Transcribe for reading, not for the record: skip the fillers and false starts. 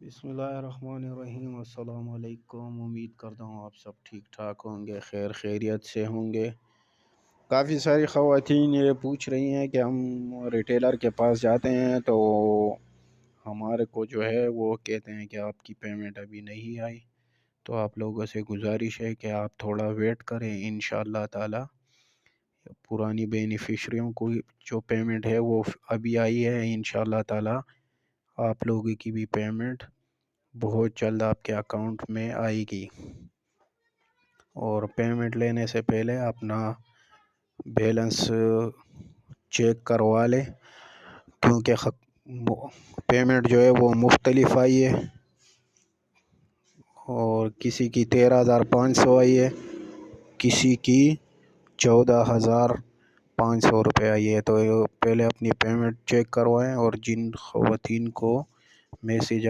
بسم اللہ الرحمن الرحیم، السلام علیکم۔ امید کرتا ہوں آپ سب ٹھیک ٹھاک ہوں گے، خیر خیریت سے ہوں گے۔ کافی ساری خواتین یہ پوچھ رہی ہیں کہ ہم ریٹیلر کے پاس جاتے ہیں تو ہمارے کو جو ہے وہ کہتے ہیں کہ آپ کی پیمنٹ ابھی نہیں آئی، تو آپ لوگوں سے گزارش ہے کہ آپ تھوڑا ویٹ کریں، انشاءاللہ تعالی پرانی بینیفیشریوں کو جو پیمنٹ ہے وہ ابھی آئی ہے، انشاءاللہ تعالی آپ لوگوں کی بھی پیمنٹ بہت جلد آپ کے اکاؤنٹ میں آئے گی۔ اور پیمنٹ لینے سے پہلے اپنا بیلنس چیک کروا لیں، کیونکہ پیمنٹ جو ہے وہ مختلف آئی ہے، اور کسی کی 13,500 آئی ہے، کسی کی 14,500 روپے آئی ہے۔ تو پہلے اپنی پیمنٹ چیک کروائیں، اور جن خواتین کو میسیج